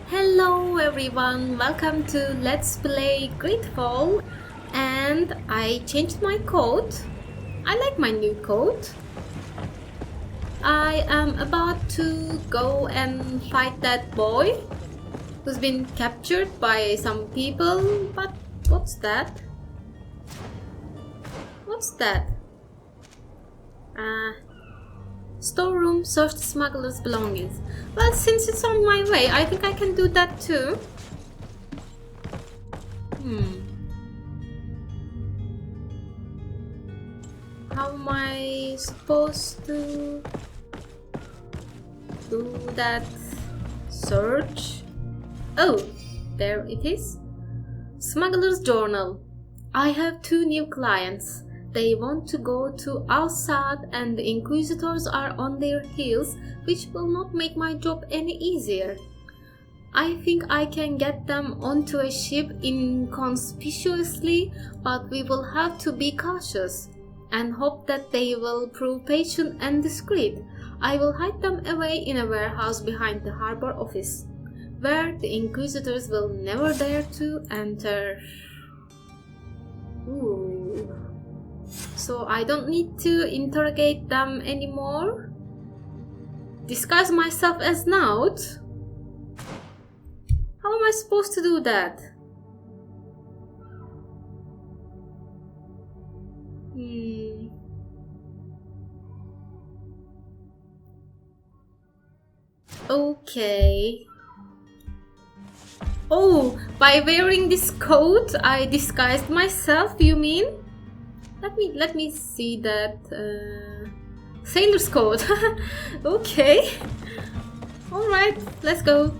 Hello everyone, welcome to Let's Play GreedFall. And I changed my coat. I like my new coat. I am about to go and fight that boy who's been captured by some people. But what's that? What's that? Storeroom, search the smuggler's belongings. Well, since it's on my way, I think I can do that too. How am I supposed to do that search? Oh, there it is. Smuggler's Journal. I have two new clients. They want to go to Al-Sad and the Inquisitors are on their heels, which will not make my job any easier. I think I can get them onto a ship inconspicuously, but we will have to be cautious and hope that they will prove patient and discreet. I will hide them away in a warehouse behind the harbor office, where the Inquisitors will never dare to enter. Ooh. So I don't need to interrogate them anymore. Disguise myself as Naut? How am I supposed to do that? Okay. Oh, by wearing this coat, I disguised myself, you mean? Let me see that sailor's coat. Okay. Alright, let's go.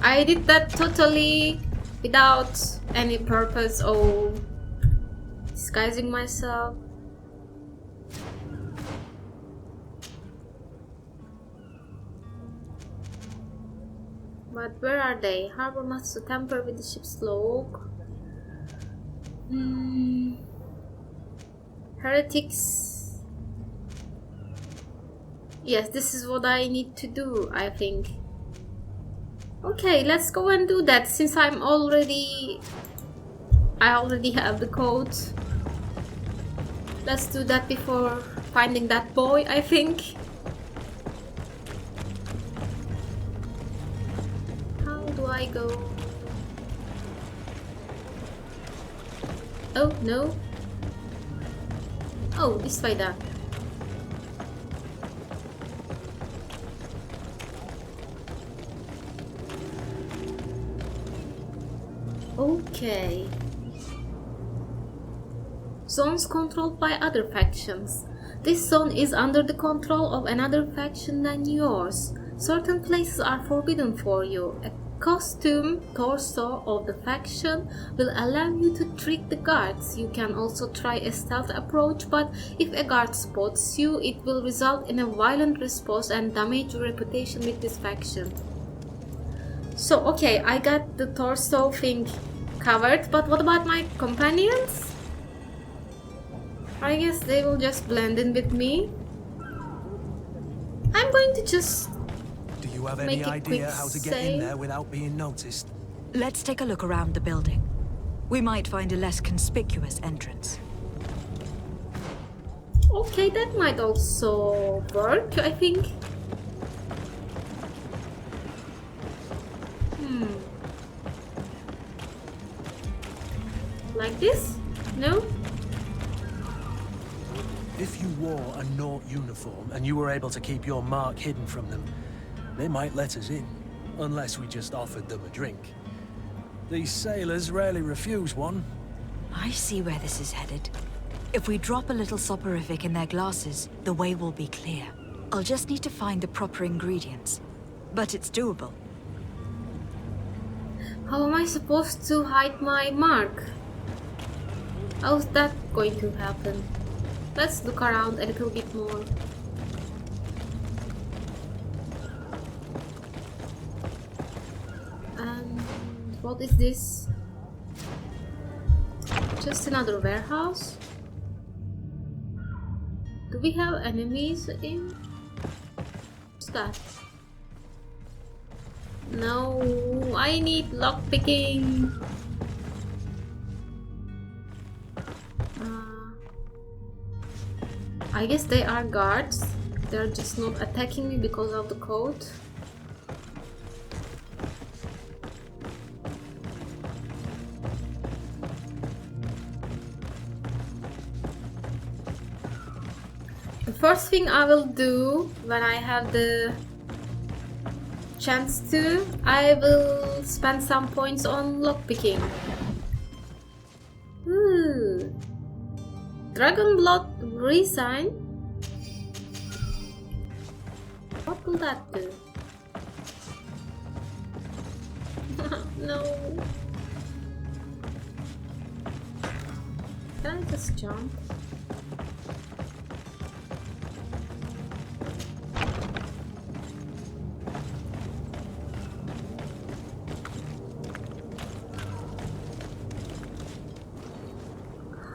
I did that totally without any purpose of disguising myself. But where are they? Harbor must tamper with the ship's log. Heretics. Yes, this is what I need to do, I think. Okay, let's go and do that since I already have the code. Let's do that before finding that boy, I think. How do I go? Oh, no. Oh, this way then. Okay. Zones controlled by other factions. This zone is under the control of another faction than yours. Certain places are forbidden for you. A costume torso of the faction will allow you to trick the guards. You can also try a stealth approach, but if a guard spots you, it will result in a violent response and damage your reputation with this faction. So, okay, I got the torso thing covered, but what about my companions? I guess they will just blend in with me. I'm going to just Do you have any idea how to get in there without being noticed? Let's take a look around the building. We might find a less conspicuous entrance. Okay, that might also work, I think. Like this? No? If you wore a Naut uniform and you were able to keep your mark hidden from them, they might let us in, unless we just offered them a drink. These sailors rarely refuse one. I see where this is headed. If we drop a little soporific in their glasses, the way will be clear. I'll just need to find the proper ingredients. But it's doable. How am I supposed to hide my mark? How's that going to happen? Let's look around a little bit more. And what is this? Just another warehouse? Do we have enemies in? What's that? No, I need lockpicking. I guess they are guards. They're just not attacking me because of the code. The first thing I will do when I have the chance to, I will spend some points on lockpicking. Ooh. Dragon Blood Resign? What will that do? No. Can I just jump?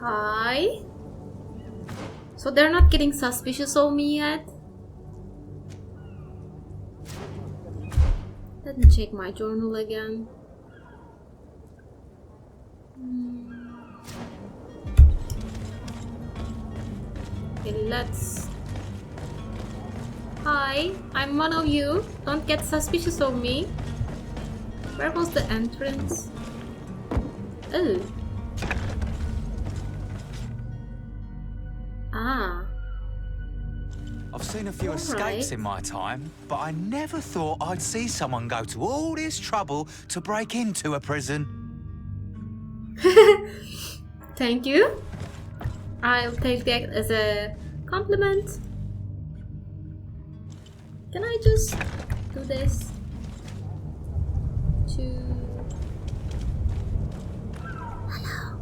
Hi. So they're not getting suspicious of me yet? Let me check my journal again. Okay, let's... Hi, I'm one of you. Don't get suspicious of me. Where was the entrance? Oh. Ah. I've seen a few escapes in my time, but I never thought I'd see someone go to all this trouble to break into a prison. Thank you. I'll take that as a compliment. Can I just do this? Hello.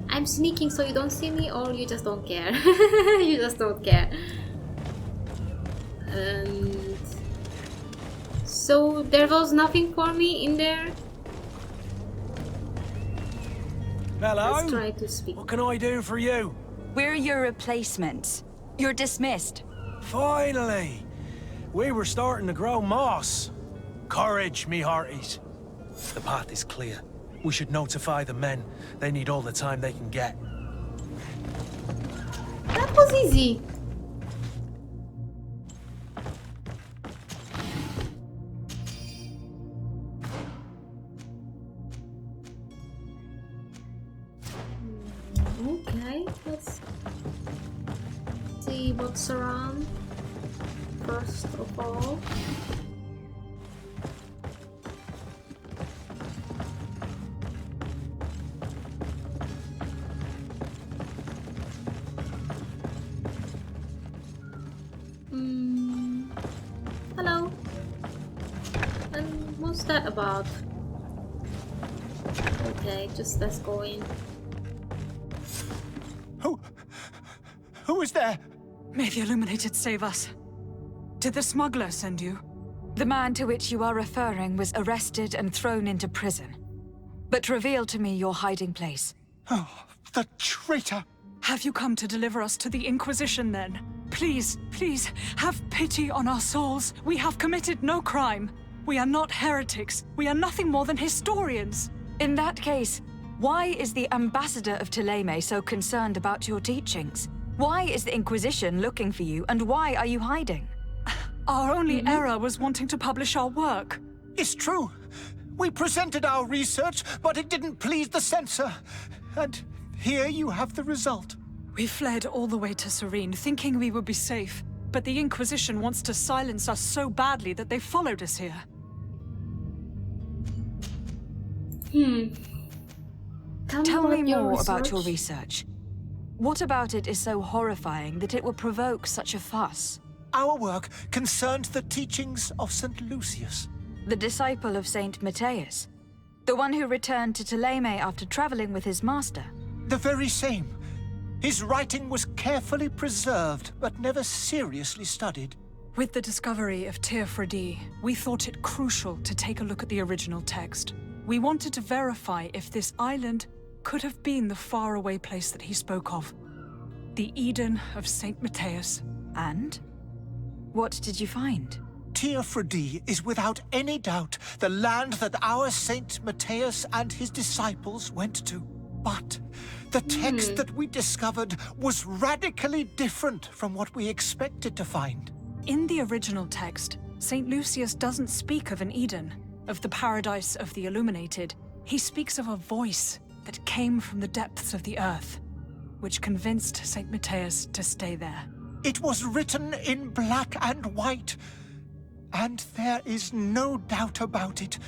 I'm sneaking so you don't see me, or you just don't care. You just don't care. And so there was nothing for me in there. Hello? Let's try to speak. What can I do for you? We're your replacements. You're dismissed. Finally! We were starting to grow moss. Courage, me hearties. The path is clear. We should notify the men. They need all the time they can get. That was easy. Okay, let's see what's around. First of all, hello. And what's that about? Okay, just let's go in. Who is there? May the Illuminated save us. Did the smuggler send you? The man to which you are referring was arrested and thrown into prison. But reveal to me your hiding place. Oh, the traitor! Have you come to deliver us to the Inquisition then? Please, please, have pity on our souls. We have committed no crime. We are not heretics. We are nothing more than historians. In that case, why is the ambassador of Thélème so concerned about your teachings? Why is the Inquisition looking for you, and why are you hiding? Our only error was wanting to publish our work. It's true. We presented our research, but it didn't please the censor. And here you have the result. We fled all the way to Serene, thinking we would be safe. But the Inquisition wants to silence us so badly that they followed us here. Tell me more about your research. What about it is so horrifying that it will provoke such a fuss? Our work concerned the teachings of St. Lucius. The disciple of Saint Matthias? The one who returned to Thélème after traveling with his master? The very same. His writing was carefully preserved, but never seriously studied. With the discovery of Teofredi, we thought it crucial to take a look at the original text. We wanted to verify if this island could have been the faraway place that he spoke of. The Eden of Saint Matthias. And? What did you find? Teofrodi is without any doubt the land that our Saint Matthias and his disciples went to. But the text that we discovered was radically different from what we expected to find. In the original text, St. Lucius doesn't speak of an Eden, of the paradise of the illuminated. He speaks of a voice that came from the depths of the earth, which convinced St. Matthias to stay there. It was written in black and white, and there is no doubt about it.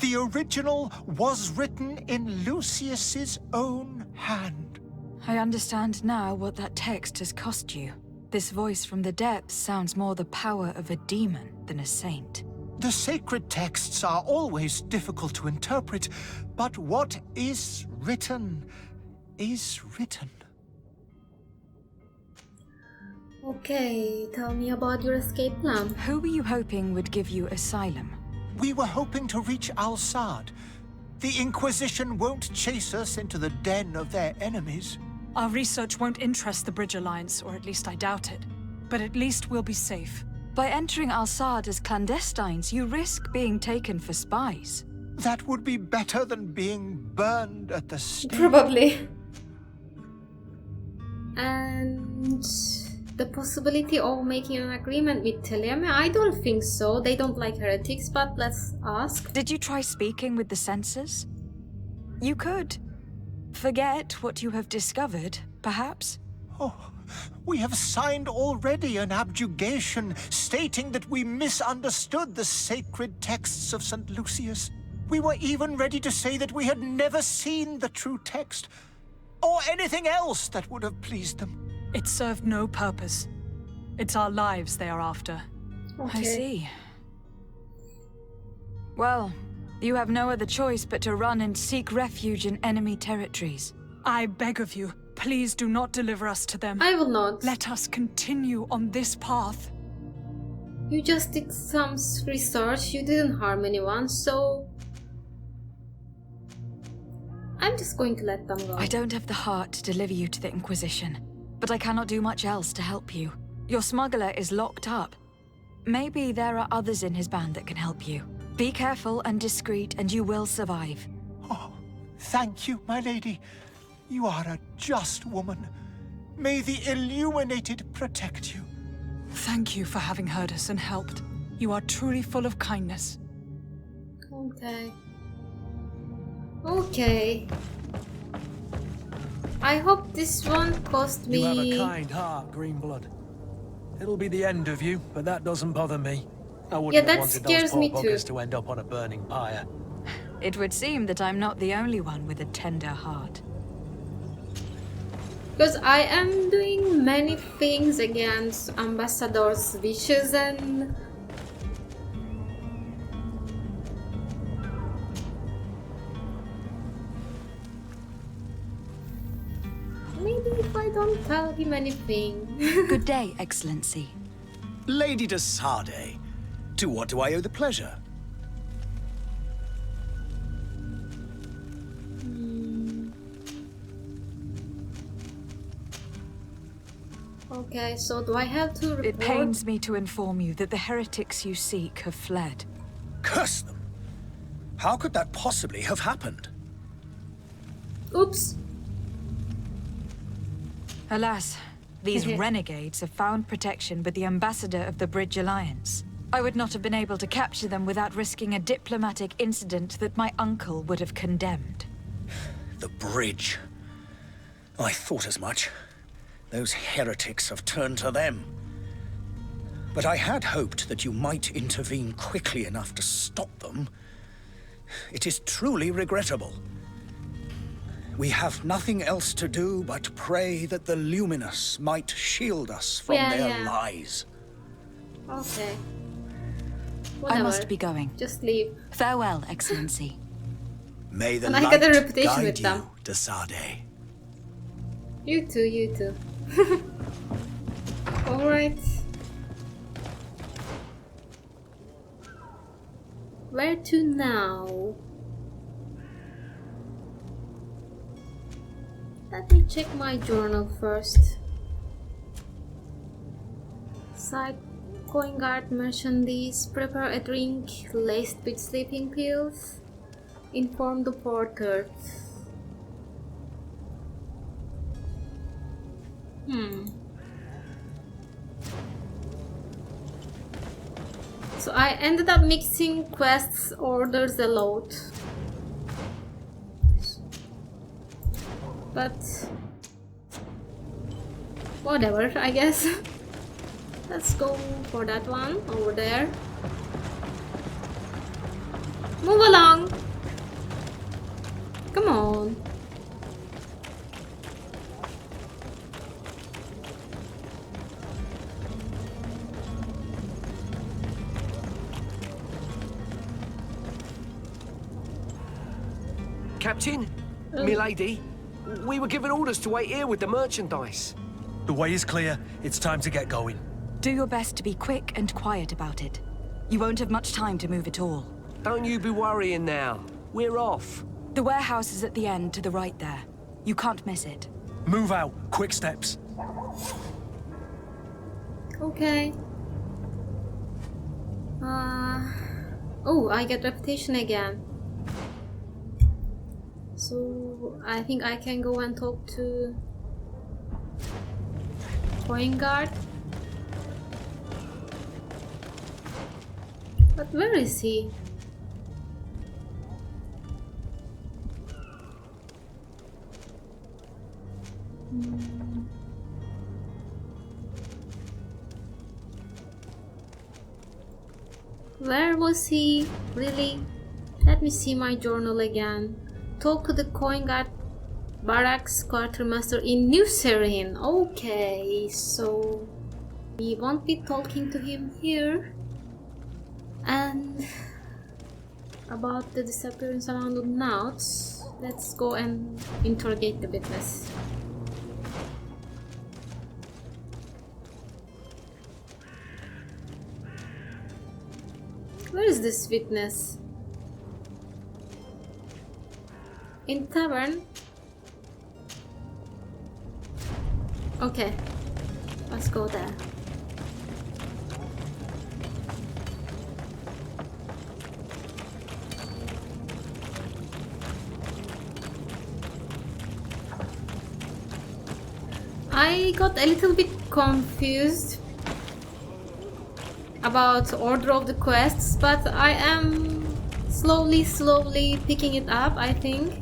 The original was written in Lucius's own hand. I understand now what that text has cost you. This voice from the depths sounds more the power of a demon than a saint. The sacred texts are always difficult to interpret, but what is written is written. Okay, tell me about your escape plan. Who were you hoping would give you asylum? We were hoping to reach Al-Sad. The Inquisition won't chase us into the den of their enemies. Our research won't interest the Bridge Alliance, or at least I doubt it. But at least we'll be safe. By entering Al-Sad as clandestines, you risk being taken for spies. That would be better than being burned at the stake. Probably. And the possibility of making an agreement with Teleme? I don't think so. They don't like heretics, but let's ask. Did you try speaking with the censors? You could. Forget what you have discovered, perhaps? Oh, we have signed already an abjugation stating that we misunderstood the sacred texts of St. Lucius. We were even ready to say that we had never seen the true text, or anything else that would have pleased them. It served no purpose. It's our lives they are after. Okay. I see. Well, you have no other choice but to run and seek refuge in enemy territories. I beg of you, please do not deliver us to them. I will not. Let us continue on this path. You just did some research, you didn't harm anyone, so I'm just going to let them go. I don't have the heart to deliver you to the Inquisition, but I cannot do much else to help you. Your smuggler is locked up. Maybe there are others in his band that can help you. Be careful and discreet, and you will survive. Oh, thank you, my lady. You are a just woman. May the Illuminated protect you. Thank you for having heard us and helped. You are truly full of kindness. Okay. Okay. I hope this one cost me... You have a kind heart, Greenblood. It'll be the end of you, but that doesn't bother me. I wouldn't that have wanted scares those me poor too. buggers to end up on a burning pyre. It would seem that I'm not the only one with a tender heart. Because I am doing many things against Ambassador's wishes and... Maybe if I don't tell him anything. Good day, Excellency. Lady de Sardet, to what do I owe the pleasure? Okay, so do I have to report? It pains me to inform you that the heretics you seek have fled. Curse them! How could that possibly have happened? Oops. Alas, these renegades have found protection with the ambassador of the Bridge Alliance. I would not have been able to capture them without risking a diplomatic incident that my uncle would have condemned. The bridge. I thought as much. Those heretics have turned to them. But I had hoped that you might intervene quickly enough to stop them. It is truly regrettable. We have nothing else to do but pray that the Luminous might shield us from their lies. Okay. Whatever. I must be going. Just leave. Farewell, Excellency. May the And I light got a reputation guide with them. you, de Sardet. You too, you too. Alright. Where to now? Let me check my journal first. Side Coin guard mentioned these. Prepare a drink laced with sleeping pills. Inform the porters. So I ended up mixing quests orders a lot. But whatever, I guess. Let's go for that one over there. Move along. Come on. Captain, milady, we were given orders to wait here with the merchandise. The way is clear. It's time to get going. Do your best to be quick and quiet about it. You won't have much time to move at all. Don't you be worrying now. We're off. The warehouse is at the end to the right there. You can't miss it. Move out. Quick steps. Okay. Oh, I get reputation again. So I think I can go and talk to Coin guard. But where is he? Where was he? Really? Let me see my journal again. Talk to the Coin guard barracks quartermaster in New Serene. Okay, so we won't be talking to him here. And about the disappearance around the Nauts, let's go and interrogate the witness. Where is this witness? In tavern? Okay, let's go there. I got a little bit confused about order of the quests, but I am slowly picking it up, I think.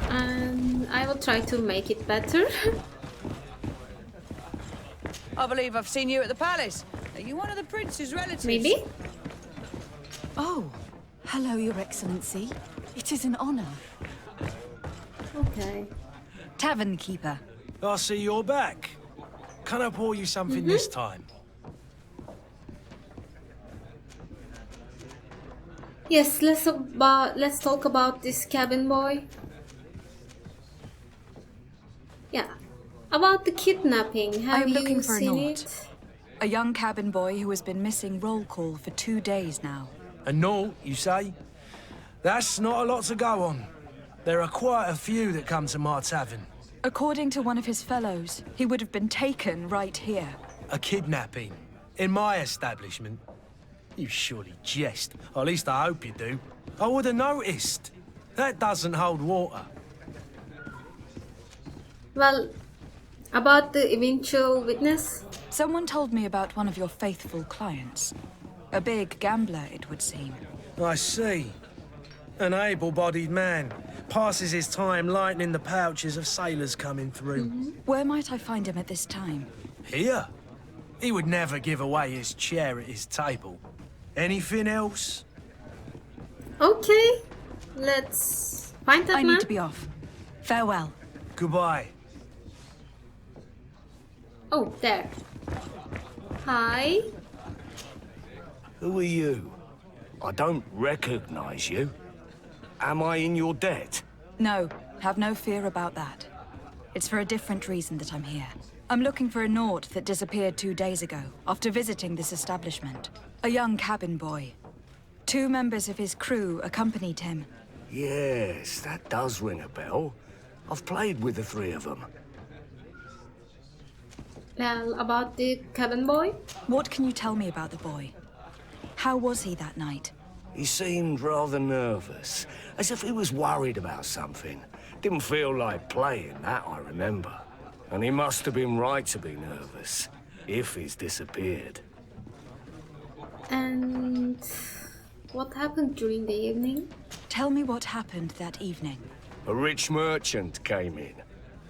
And I will try to make it better. I believe I've seen you at the palace. Are you one of the prince's relatives? Maybe? Oh, hello, Your Excellency. It is an honor. Okay. Tavern keeper. I see you're back. Can I pour you something this time? Yes, let's talk about this cabin boy. Yeah. About the kidnapping. Have I'm you looking for a seen naut. it? A young cabin boy who has been missing roll call for 2 days now. A naut, you say? That's not a lot to go on. There are quite a few that come to my tavern. According to one of his fellows, he would have been taken right here. A kidnapping? In my establishment? You surely jest. Or at least I hope you do. I would have noticed. That doesn't hold water. Well, about the eventual witness? Someone told me about one of your faithful clients. A big gambler, it would seem. I see. An able-bodied man. Passes his time lightening the pouches of sailors coming through. Where might I find him at this time? Here? He would never give away his chair at his table. Anything else? Okay. Let's find that I man. need to be off. Farewell. Goodbye. Oh, there. Hi. Who are you? I don't recognize you. Am I in your debt? No, have no fear about that. It's for a different reason that I'm here. I'm looking for a naut that disappeared 2 days ago, after visiting this establishment. A young cabin boy. 2 members of his crew accompanied him. Yes, that does ring a bell. I've played with the 3 of them. Well, about the cabin boy? What can you tell me about the boy? How was he that night? He seemed rather nervous, as if he was worried about something. Didn't feel like playing, that I remember. And he must have been right to be nervous, if he's disappeared. And what happened during the evening? Tell me what happened that evening. A rich merchant came in,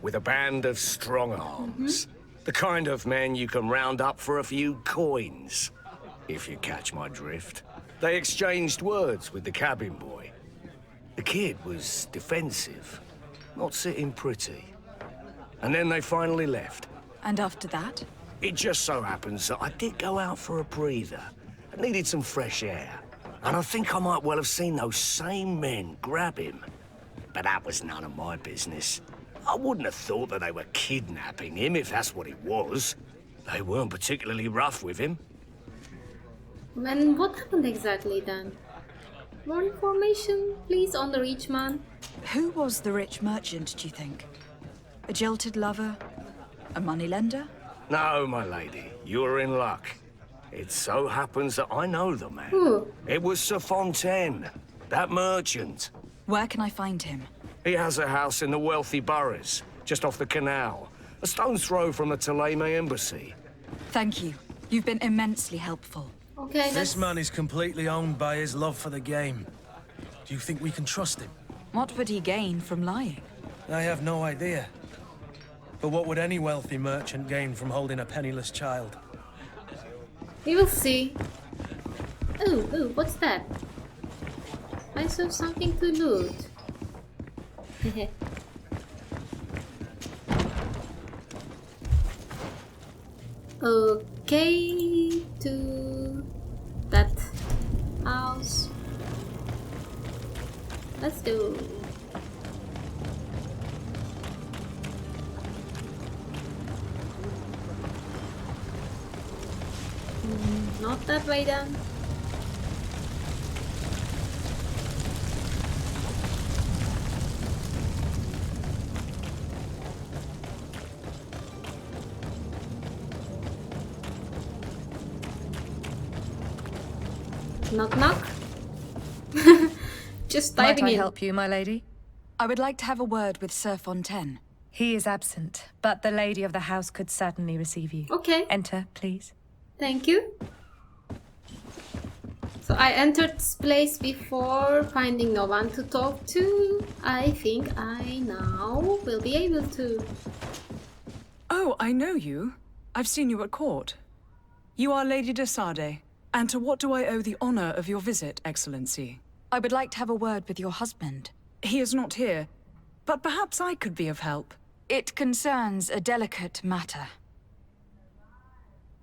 with a band of strong arms. The kind of men you can round up for a few coins, if you catch my drift. They exchanged words with the cabin boy. The kid was defensive, not sitting pretty. And then they finally left. And after that? It just so happens that I did go out for a breather. I needed some fresh air. And I think I might well have seen those same men grab him. But that was none of my business. I wouldn't have thought that they were kidnapping him, if that's what it was. They weren't particularly rough with him. And what happened exactly then? More information, please, on the rich man. Who was the rich merchant, do you think? A jilted lover? A moneylender? No, my lady, you're in luck. It so happens that I know the man. Who? It was Sir Fontaine, that merchant. Where can I find him? He has a house in the wealthy boroughs, just off the canal. A stone's throw from the Theleme embassy. Thank you. You've been immensely helpful. Okay, This man is completely owned by his love for the game. Do you think we can trust him? What would he gain from lying? I have no idea. But what would any wealthy merchant gain from holding a penniless child? we will see. Oh, what's that? I saw something to loot. Okay, to that house. Let's go. Not that way then. Knock knock. Just diving Might I in. help you, my lady? I would like to have a word with Sir Fontaine. He is absent, but the lady of the house could certainly receive you. Okay. Enter, please. Thank you. So I entered this place before, finding no one to talk to. I think I now will be able to. Oh, I know you. I've seen you at court. You are Lady de Sade. And to what do I owe the honor of your visit, Excellency? I would like to have a word with your husband. He is not here, but perhaps I could be of help. It concerns a delicate matter.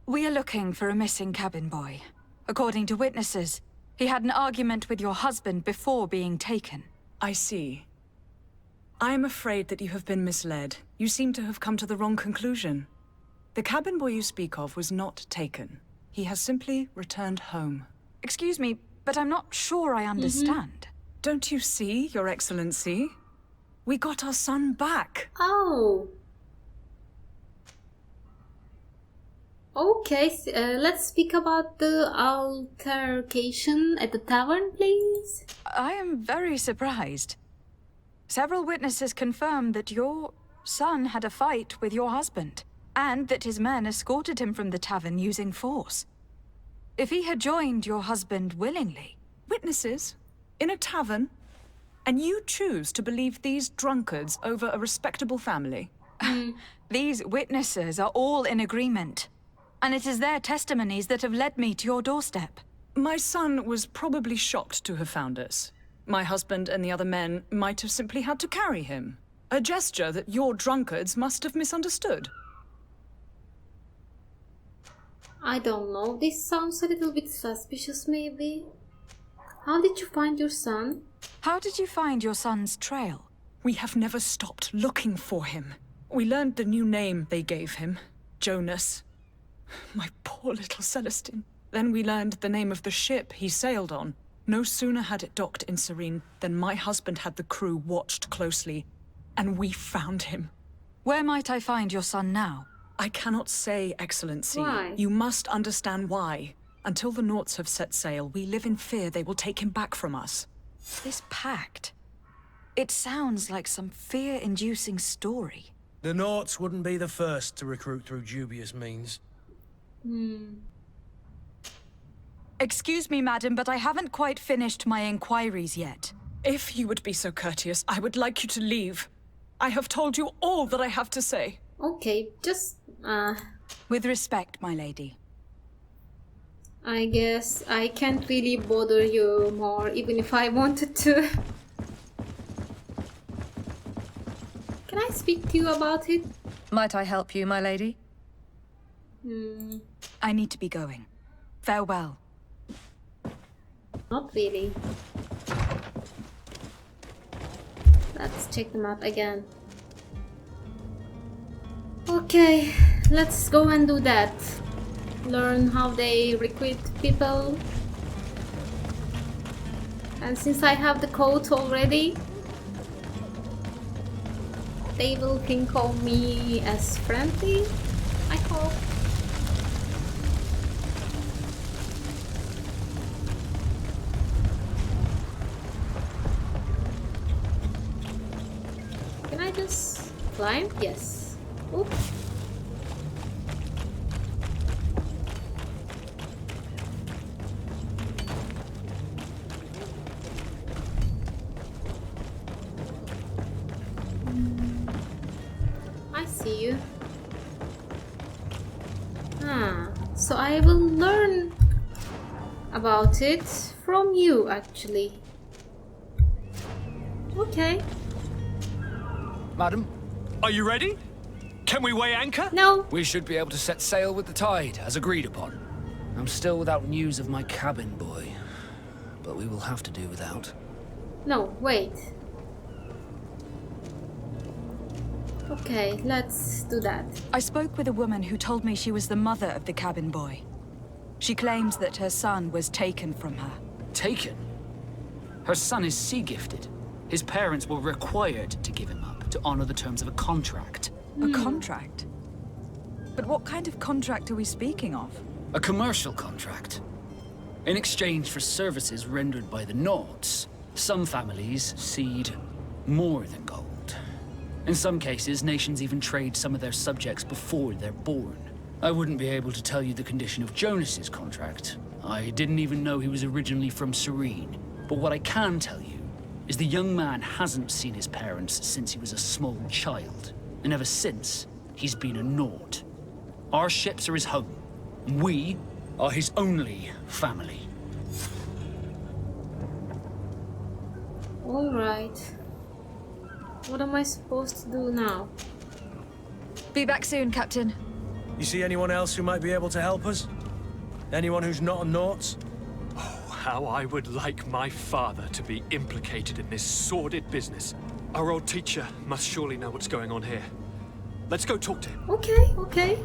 We are looking for a missing cabin boy. According to witnesses, he had an argument with your husband before being taken. I see. I am afraid that you have been misled. You seem to have come to the wrong conclusion. The cabin boy you speak of was not taken. He has simply returned home. Excuse me, but I'm not sure I understand. Don't you see, Your Excellency? We got our son back. Oh. Okay, let's speak about the altercation at the tavern, please. I am very surprised. Several witnesses confirm that your son had a fight with your husband, and that his men escorted him from the tavern using force. If he had joined your husband willingly... Witnesses? In a tavern? And you choose to believe these drunkards over a respectable family? These witnesses are all in agreement, and it is their testimonies that have led me to your doorstep. My son was probably shocked to have found us. My husband and the other men might have simply had to carry him. A gesture that your drunkards must have misunderstood. I don't know, this sounds a little bit suspicious maybe. How did you find your son? How did you find your son's trail? We have never stopped looking for him. We learned the new name they gave him, Jonas. My poor little Celestine. Then we learned the name of the ship he sailed on. No sooner had it docked in Serene than my husband had the crew watched closely, and we found him. Where might I find your son now? I cannot say, Excellency. Why? You must understand why. Until the Nauts have set sail, we live in fear they will take him back from us. This pact. It sounds like some fear-inducing story. The Nauts wouldn't be the first to recruit through dubious means. Excuse me, madam, but I haven't quite finished my inquiries yet. If you would be so courteous, I would like you to leave. I have told you all that I have to say. Okay, just With respect, my lady. I guess I can't really bother you more, even if I wanted to. Can I speak to you about it? Might I help you, my lady? I need to be going. Farewell. Not really. Let's check them out again. Okay, let's go and do that. Learn how they recruit people. And since I have the code already, they will think of me as friendly, I hope. Can I just climb? Yes. Oops. I see you. So I will learn about it from you, actually. Okay. Madam, are you ready? Can we weigh anchor? No. We should be able to set sail with the tide, as agreed upon. I'm still without news of my cabin boy, but we will have to do without. No, wait. Okay, let's do that. I spoke with a woman who told me she was the mother of the cabin boy. She claims that her son was taken from her. Taken? Her son is sea-gifted. His parents were required to give him up to honor the terms of a contract. A contract? But what kind of contract are we speaking of? A commercial contract. In exchange for services rendered by the Nauts, some families cede more than gold. In some cases, nations even trade some of their subjects before they're born. I wouldn't be able to tell you the condition of Jonas's contract. I didn't even know he was originally from Serene. But what I can tell you is the young man hasn't seen his parents since he was a small child. And ever since, he's been a Naut. Our ships are his home. And we are his only family. Alright. What am I supposed to do now? Be back soon, Captain. You see anyone else who might be able to help us? Anyone who's not a Nauts? Oh, how I would like my father to be implicated in this sordid business. Our old teacher must surely know what's going on here. Let's go talk to him. Okay, okay.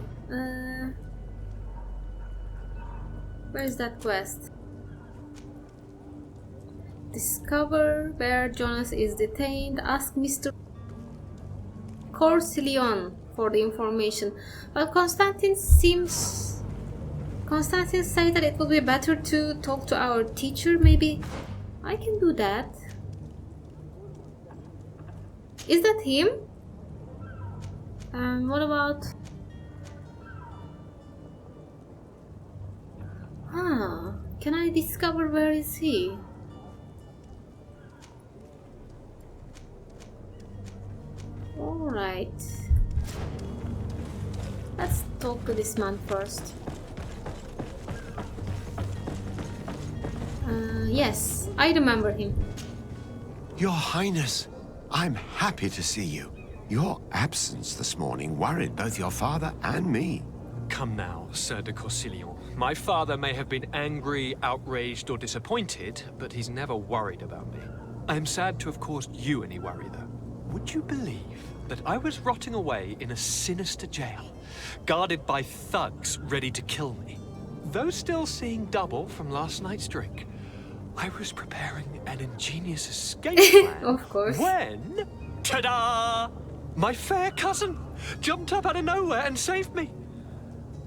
Where's that quest? Discover where Jonas is detained. Ask Mr. Corsilion for the information. Well, Constantine said that it would be better to talk to our teacher. Maybe I can do that. Is that him? What about... can I discover where is he? Alright. Let's talk to this man first. Yes, I remember him. Your Highness, I'm happy to see you. Your absence this morning worried both your father and me. Come now, Sir de Corsilion. My father may have been angry, outraged, or disappointed, but he's never worried about me. I am sad to have caused you any worry, though. Would you believe that I was rotting away in a sinister jail, guarded by thugs ready to kill me? Though still seeing double from last night's drink, I was preparing an ingenious escape plan. Of course. When, ta-da! My fair cousin jumped up out of nowhere and saved me.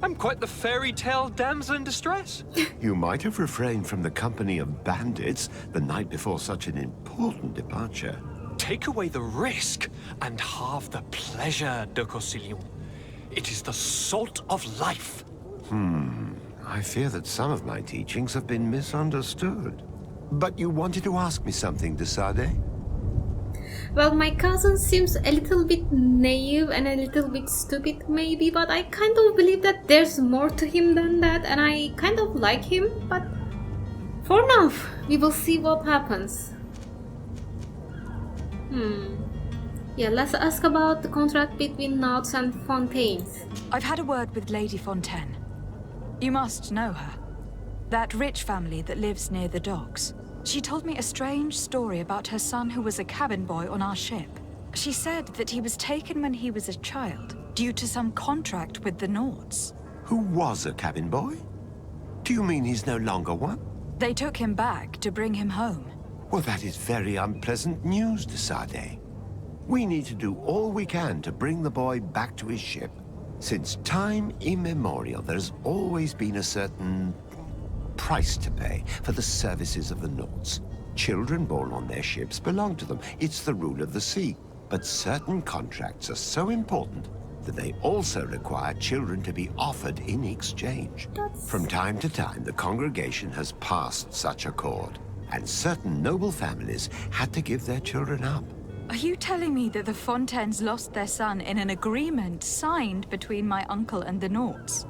I'm quite the fairy tale damsel in distress. You might have refrained from the company of bandits the night before such an important departure. Take away the risk and halve the pleasure, de Corsillon. It is the salt of life. I fear that some of my teachings have been misunderstood. But you wanted to ask me something, de Sade? Well, my cousin seems a little bit naive and a little bit stupid maybe, but I kind of believe that there's more to him than that, and I kind of like him, but for now, we will see what happens. Yeah, let's ask about the contract between Nauts and Fontaines. I've had a word with Lady Fontaine. You must know her. That rich family that lives near the docks. She told me a strange story about her son who was a cabin boy on our ship. She said that he was taken when he was a child, due to some contract with the Nauts. Who was a cabin boy? Do you mean he's no longer one? They took him back to bring him home. Well, that is very unpleasant news, de Sade. We need to do all we can to bring the boy back to his ship. Since time immemorial, there's always been a certain price to pay for the services of the Nauts. Children born on their ships belong to them. It's the rule of the sea. But certain contracts are so important that they also require children to be offered in exchange. From time to time, the congregation has passed such accord, and certain noble families had to give their children up. Are you telling me that the Fontaines lost their son in an agreement signed between my uncle and the Nauts?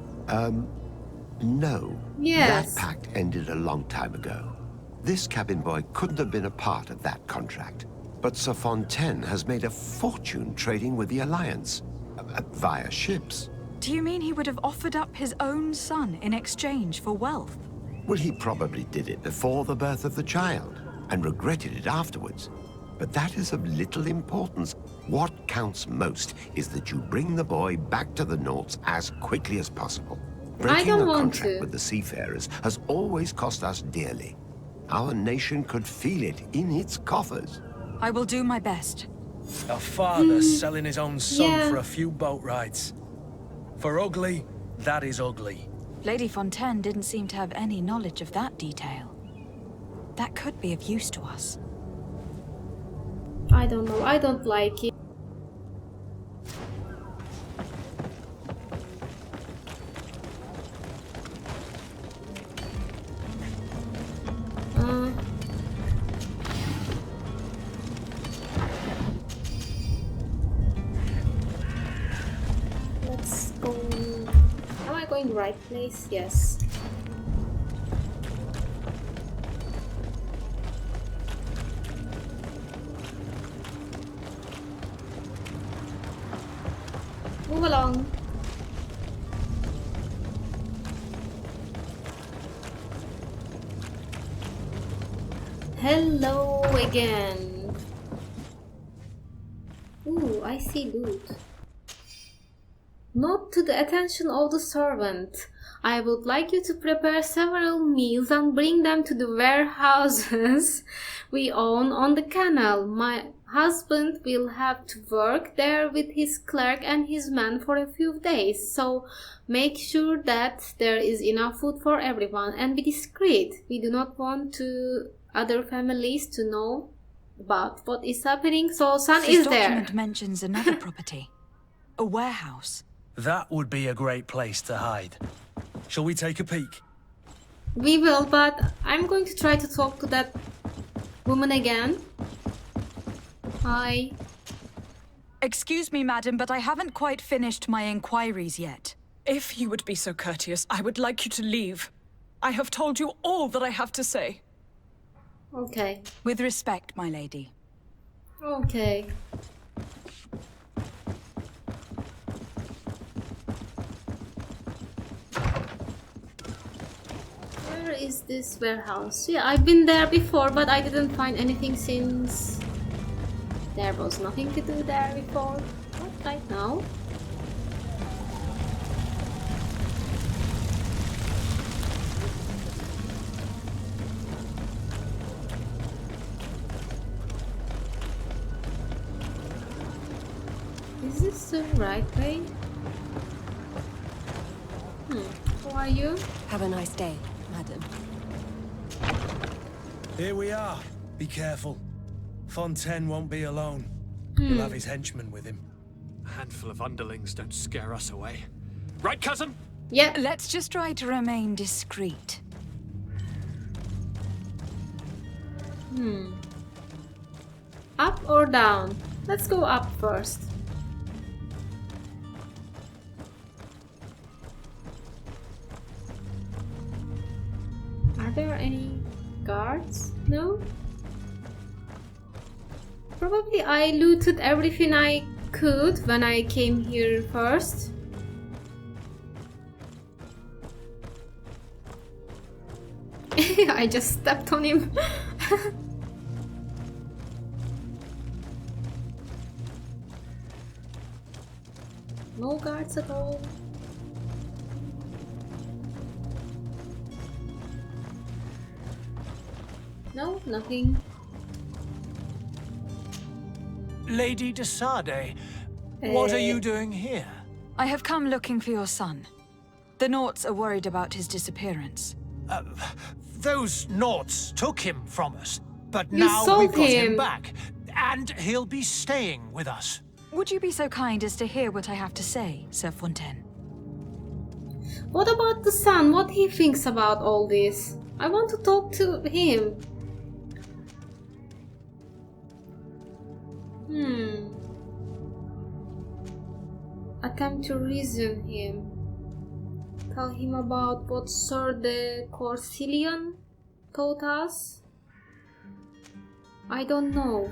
No. Yes. That pact ended a long time ago. This cabin boy couldn't have been a part of that contract. But Sir Fontaine has made a fortune trading with the Alliance, via ships. Do you mean he would have offered up his own son in exchange for wealth? Well, he probably did it before the birth of the child, and regretted it afterwards. But that is of little importance. What counts most is that you bring the boy back to the Nauts as quickly as possible. Breaking a contract with the seafarers has always cost us dearly. Our nation could feel it in its coffers. I will do my best. A father selling his own son for a few boat rides. For ugly, that is ugly. Lady Fontaine didn't seem to have any knowledge of that detail. That could be of use to us. I don't know, I don't like it. Let's go. Am I going right place? Yes. Move along. Hello again. Ooh, I see loot. Note to the attention of the servant. I would like you to prepare several meals and bring them to the warehouses we own on the canal. My husband will have to work there with his clerk and his man for a few days, so make sure that there is enough food for everyone and be discreet. We do not want other families to know about what is happening, so Sun is there. This document mentions another property, a warehouse. That would be a great place to hide. Shall we take a peek? We will, but I'm going to try to talk to that woman again. Hi. Excuse me, madam, but I haven't quite finished my inquiries yet. If you would be so courteous, I would like you to leave. I have told you all that I have to say. Okay. With respect, my lady. Okay. Where is this warehouse? Yeah, I've been there before, but I didn't find anything since there was nothing to do there before. Not right now. this the right way? Who are you? Have a nice day, madam. Here we are. Be careful. Fontaine won't be alone. He'll have his henchmen with him. A handful of underlings don't scare us away. Right, cousin? Yeah. Let's just try to remain discreet. Up or down? Let's go up first. Are there any guards? No? Probably I looted everything I could when I came here first. I just stepped on him. No guards at all. No, nothing. Lady de Sade, what are you doing here? I have come looking for your son. The Nauts are worried about his disappearance. Those Nauts took him from us, but You now sold we've got him. him back, and he'll be staying with us. Would you be so kind as to hear what I have to say, Sir Fontaine? What about the son? What he thinks about all this? I want to talk to him. Attempt to reason him. Tell him about what Sir de Corsilion taught us. I don't know.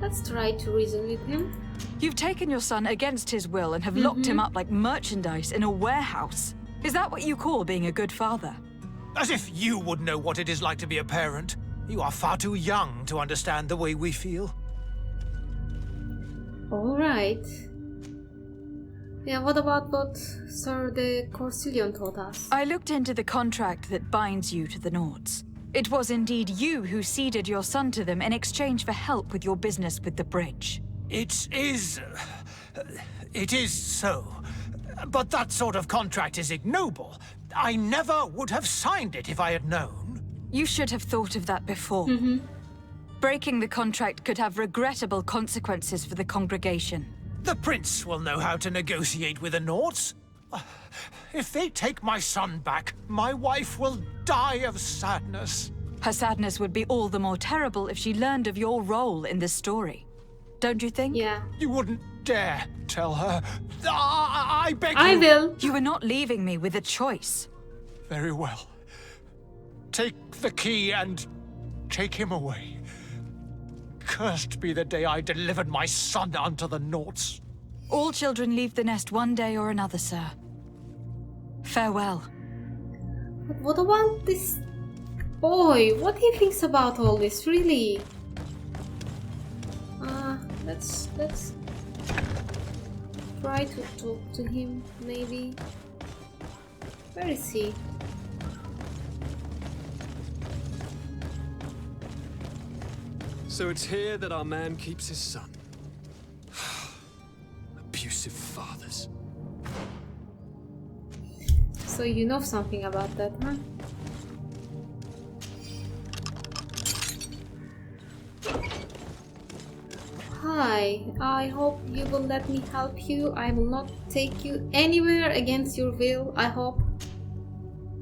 Let's try to reason with him. You've taken your son against his will and have locked him up like merchandise in a warehouse. Is that what you call being a good father? As if you would know what it is like to be a parent. You are far too young to understand the way we feel. Alright. Yeah, what about what Sir de Corsilion taught us? I looked into the contract that binds you to the Nauts. It was indeed you who ceded your son to them in exchange for help with your business with the bridge. It is so. But that sort of contract is ignoble. I never would have signed it if I had known. You should have thought of that before. Breaking the contract could have regrettable consequences for the congregation. The prince will know how to negotiate with the Nauts. If they take my son back, my wife will die of sadness. Her sadness would be all the more terrible if she learned of your role in this story. Don't you think? Yeah. You wouldn't dare tell her. I beg you. I will. You are not leaving me with a choice. Very well. Take the key and take him away. Cursed be the day I delivered my son unto the Nauts. All children leave the nest one day or another, sir. Farewell. But what about this boy? What he thinks about all this, really? Let's try to talk to him, maybe. Where is he? So it's here that our man keeps his son. Abusive fathers. So you know something about that, huh? Hi, I hope you will let me help you. I will not take you anywhere against your will, I hope.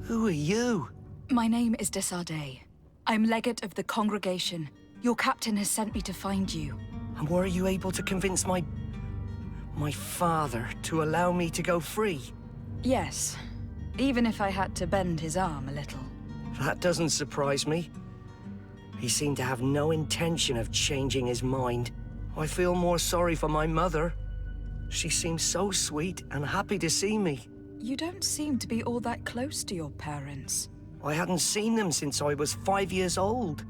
Who are you? My name is de Sade. I'm legate of the congregation. Your captain has sent me to find you. And were you able to convince my father to allow me to go free? Yes, even if I had to bend his arm a little. That doesn't surprise me. He seemed to have no intention of changing his mind. I feel more sorry for my mother. She seems so sweet and happy to see me. You don't seem to be all that close to your parents. I hadn't seen them since I was 5 years old.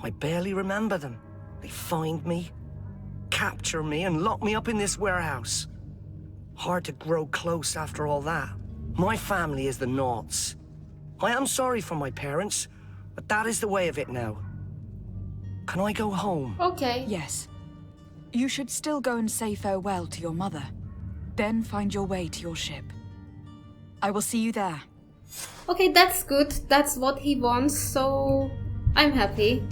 I barely remember them. They find me, capture me, and lock me up in this warehouse. Hard to grow close after all that. My family is the Nauts. I am sorry for my parents, but that is the way of it now. Can I go home? Okay. Yes. You should still go and say farewell to your mother. Then find your way to your ship. I will see you there. Okay, that's good. That's what he wants, so I'm happy.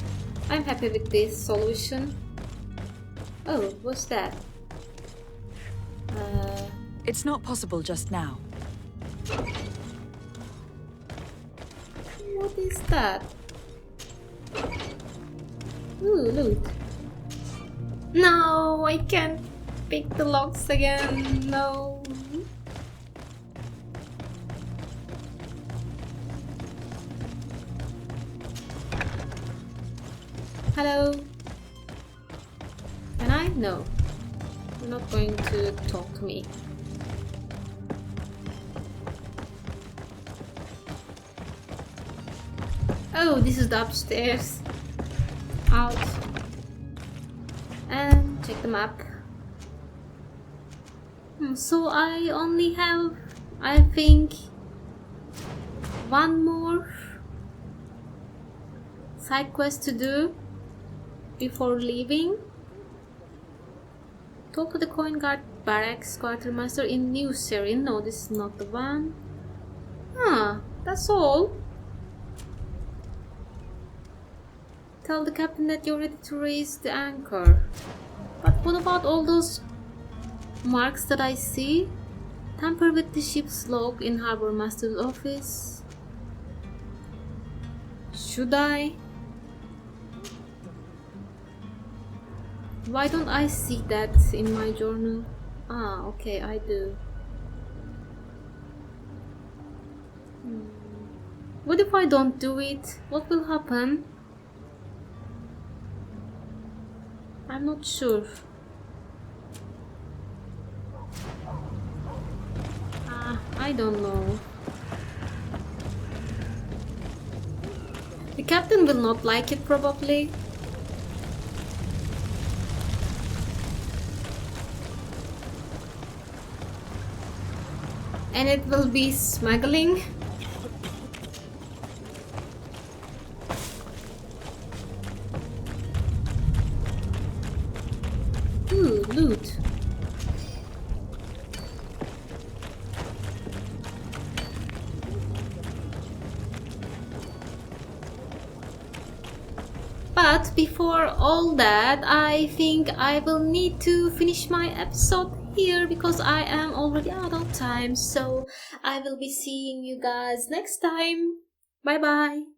I'm happy with this solution. Oh, what's that? It's not possible just now. What is that? Ooh, loot. No, I can't pick the locks again. No. Hello? Can I? No. You're not going to talk to me. Oh, this is the upstairs. Out. And check the map. So I only have, I think, one more side quest to do before leaving. Talk to the coin guard barracks quartermaster in New Serin. No, this is not the one. That's all. Tell the captain that you're ready to raise the anchor. But what about all those marks that I see? Tamper with the ship's log in Harbor Master's office. Should I? Why don't I see that in my journal? Okay, I do. What if I don't do it? What will happen? I'm not sure. I don't know. The captain will not like it probably. And it will be smuggling. Ooh, loot. But before all that, I think I will need to finish my episode here because I am already out of time. So I will be seeing you guys next time. Bye bye.